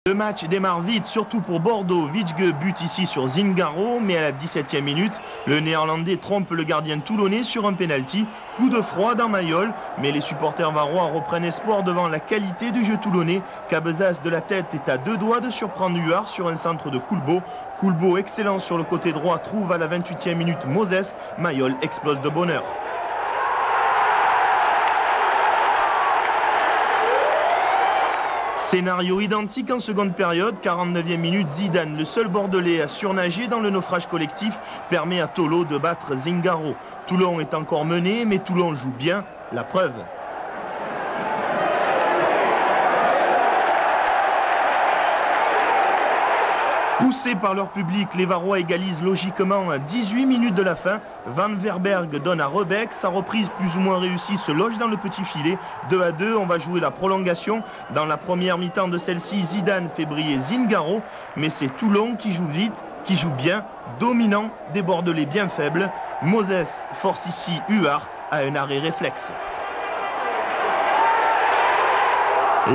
Le match démarre vite, surtout pour Bordeaux. Witschge bute ici sur Zingaro, mais à la 17e minute, le Néerlandais trompe le gardien toulonnais sur un pénalty. Coup de froid dans Mayol, mais les supporters varois reprennent espoir devant la qualité du jeu toulonnais. Cabezas de la tête est à deux doigts de surprendre Huard sur un centre de Coulbeau. Coulbeau, excellent sur le côté droit, trouve à la 28e minute Moses. Mayol explose de bonheur. Scénario identique en seconde période, 49e minute, Zidane, le seul Bordelais à surnager dans le naufrage collectif, permet à Tolo de battre Zingaro. Toulon est encore mené, mais Toulon joue bien, la preuve. Poussés par leur public, les Varois égalisent logiquement à 18 minutes de la fin. Van Verberg donne à Rebec, sa reprise plus ou moins réussie se loge dans le petit filet. 2-2, on va jouer la prolongation. Dans la première mi-temps de celle-ci, Zidane fait briller Zingaro, mais c'est Toulon qui joue vite, qui joue bien, dominant, des Bordelais bien faibles. Moses force ici Huard à un arrêt réflexe.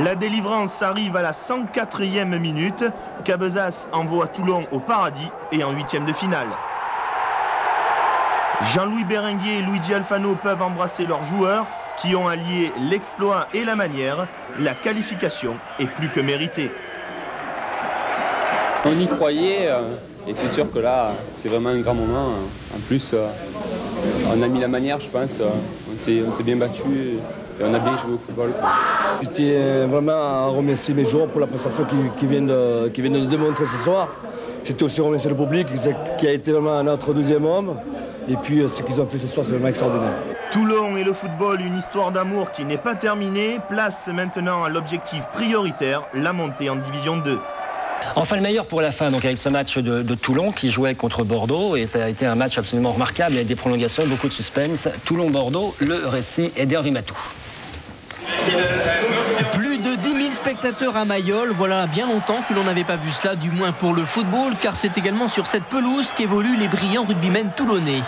La délivrance arrive à la 104e minute. Cabezas envoie Toulon au paradis et en 8e de finale. Jean-Louis Berenguer et Luigi Alfano peuvent embrasser leurs joueurs qui ont allié l'exploit et la manière. La qualification est plus que méritée. On y croyait et c'est sûr que là, c'est vraiment un grand moment. En plus, on a mis la manière, je pense. On s'est bien battu. Et on a bien joué au football. Je tiens vraiment à remercier mes joueurs pour la prestation qu'ils viennent de démontrer ce soir. J'étais aussi remercier le public qui a été vraiment notre deuxième homme. Et puis ce qu'ils ont fait ce soir, c'est vraiment extraordinaire. Toulon et le football, une histoire d'amour qui n'est pas terminée. Place maintenant à l'objectif prioritaire, la montée en Division 2. Enfin le meilleur pour la fin, donc avec ce match de Toulon qui jouait contre Bordeaux, et ça a été un match absolument remarquable avec des prolongations, beaucoup de suspense. Toulon-Bordeaux, le récit est d'Hervé Matou. Plus de 10 000 spectateurs à Mayol, voilà bien longtemps que l'on n'avait pas vu cela, du moins pour le football, car c'est également sur cette pelouse qu'évoluent les brillants rugbymen toulonnais.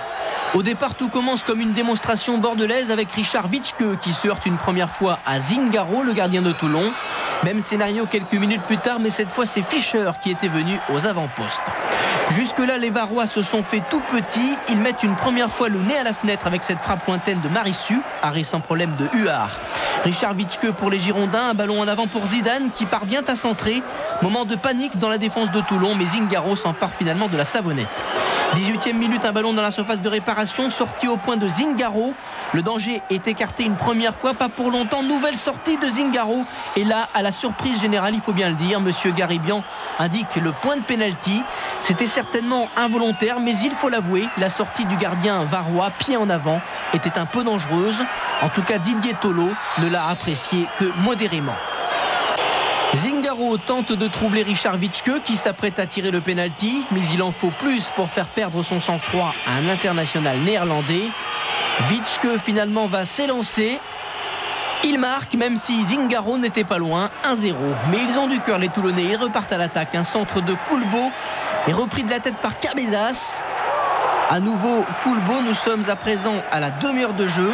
Au départ, tout commence comme une démonstration bordelaise avec Richard Witschge qui se heurte une première fois à Zingaro, le gardien de Toulon. Même scénario quelques minutes plus tard, mais cette fois c'est Fischer qui était venu aux avant-postes. Jusque-là, les Varois se sont fait tout petits. Ils mettent une première fois le nez à la fenêtre avec cette frappe lointaine de Marissu, arrêt sans problème de Huard. Richard Witschge pour les Girondins, un ballon en avant pour Zidane qui parvient à centrer. Moment de panique dans la défense de Toulon, mais Zingaro s'empare finalement de la savonnette. 18e minute, un ballon dans la surface de réparation, sorti au point de Zingaro. Le danger est écarté une première fois, pas pour longtemps. Nouvelle sortie de Zingaro. Et là, à la surprise générale, il faut bien le dire, monsieur Garibian indique le point de pénalty. C'était certainement involontaire, mais il faut l'avouer, la sortie du gardien varois, pied en avant, était un peu dangereuse. En tout cas, Didier Tolo ne l'a apprécié que modérément. Zingaro tente de troubler Richard Witschge qui s'apprête à tirer le pénalty, mais il en faut plus pour faire perdre son sang-froid à un international néerlandais. Witschge finalement va s'élancer. Il marque, même si Zingaro n'était pas loin, 1-0. Mais ils ont du cœur les Toulonnais, ils repartent à l'attaque. Un centre de Coulbeau est repris de la tête par Cabezas. À nouveau Coulbeau, nous sommes à présent à la demi-heure de jeu.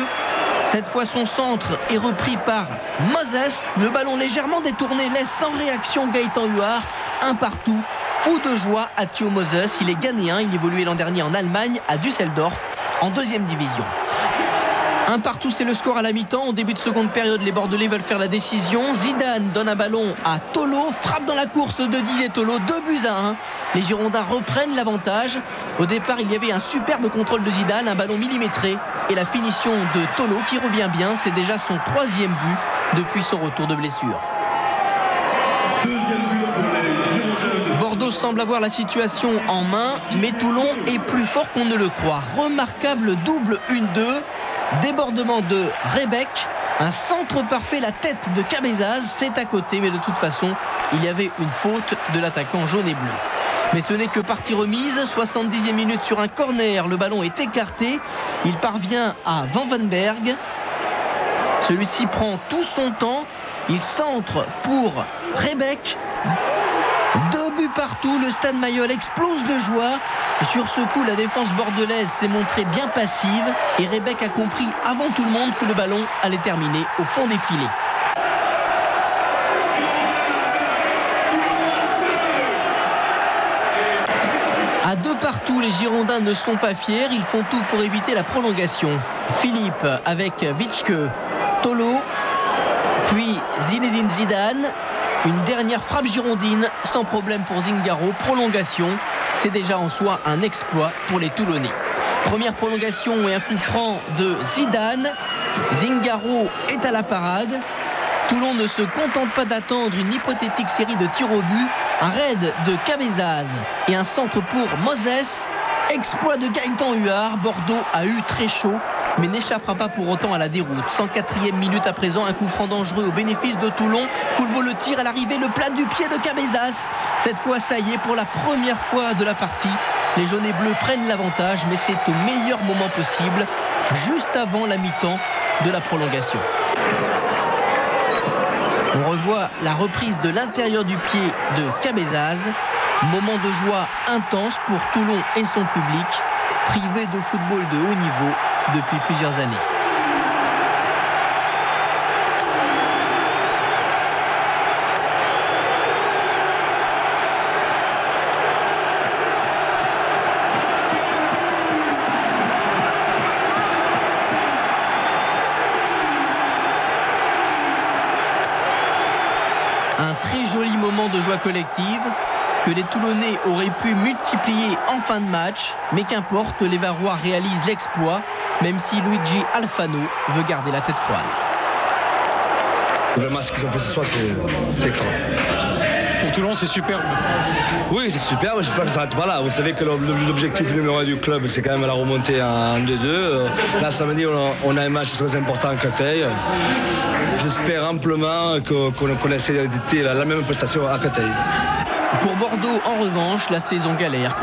Cette fois, son centre est repris par Moses. Le ballon légèrement détourné laisse sans réaction Gaëtan Huard. Un partout, fou de joie à Thio Moses. Il est ghanéen, il évoluait l'an dernier en Allemagne, à Düsseldorf, en 2e division. Un partout, c'est le score à la mi-temps. Au début de seconde période, les Bordelais veulent faire la décision. Zidane donne un ballon à Tolo, frappe dans la course de Didier Tolo, 2-1. Les Girondins reprennent l'avantage. Au départ, il y avait un superbe contrôle de Zidane, un ballon millimétré. Et la finition de Tolo qui revient bien. C'est déjà son 3e but depuis son retour de blessure. Bordeaux semble avoir la situation en main, mais Toulon est plus fort qu'on ne le croit. Remarquable double 1-2. Débordement de Rebec, un centre parfait, la tête de Cabezas, c'est à côté, mais de toute façon, il y avait une faute de l'attaquant jaune et bleu. Mais ce n'est que partie remise, 70e minute sur un corner, le ballon est écarté, il parvient à Van Vanberg, celui-ci prend tout son temps, il centre pour Rebec. 2 buts partout, le stade Mayol explose de joie. Sur ce coup, la défense bordelaise s'est montrée bien passive et Rebec a compris avant tout le monde que le ballon allait terminer au fond des filets. À 2-2, les Girondins ne sont pas fiers. Ils font tout pour éviter la prolongation. Philippe avec Vitschke, Tolo, puis Zinedine Zidane. Une dernière frappe girondine sans problème pour Zingaro. Prolongation, c'est déjà en soi un exploit pour les Toulonnais. Première prolongation et un coup franc de Zidane. Zingaro est à la parade. Toulon ne se contente pas d'attendre une hypothétique série de tirs au but. Un raid de Cabezaz et un centre pour Moses. Exploit de Gaëtan Huard. Bordeaux a eu très chaud, mais n'échappera pas pour autant à la déroute. 104e minute à présent, un coup franc dangereux au bénéfice de Toulon. Coulbeau le tire à l'arrivée, le plat du pied de Cabezas. Cette fois, ça y est, pour la première fois de la partie, les jaunes et bleus prennent l'avantage, mais c'est au meilleur moment possible, juste avant la mi-temps de la prolongation. On revoit la reprise de l'intérieur du pied de Cabezas. Moment de joie intense pour Toulon et son public, privé de football de haut niveau depuis plusieurs années. Un très joli moment de joie collective que les Toulonnais auraient pu multiplier en fin de match, mais qu'importe, les Varois réalisent l'exploit, même si Luigi Alfano veut garder la tête froide. Vraiment, ce qu'ils ont fait ce soir, c'est extra. Pour Toulon, c'est superbe. Oui, c'est superbe, j'espère que ça s'arrête pas là. Vous savez que l'objectif numéro 1 du club, c'est quand même la remontée en 2-2. Là, samedi, on a un match très important à Créteil. J'espère amplement qu'on essaie d'éviter la même prestation à Créteil. Pour Bordeaux, en revanche, la saison galère.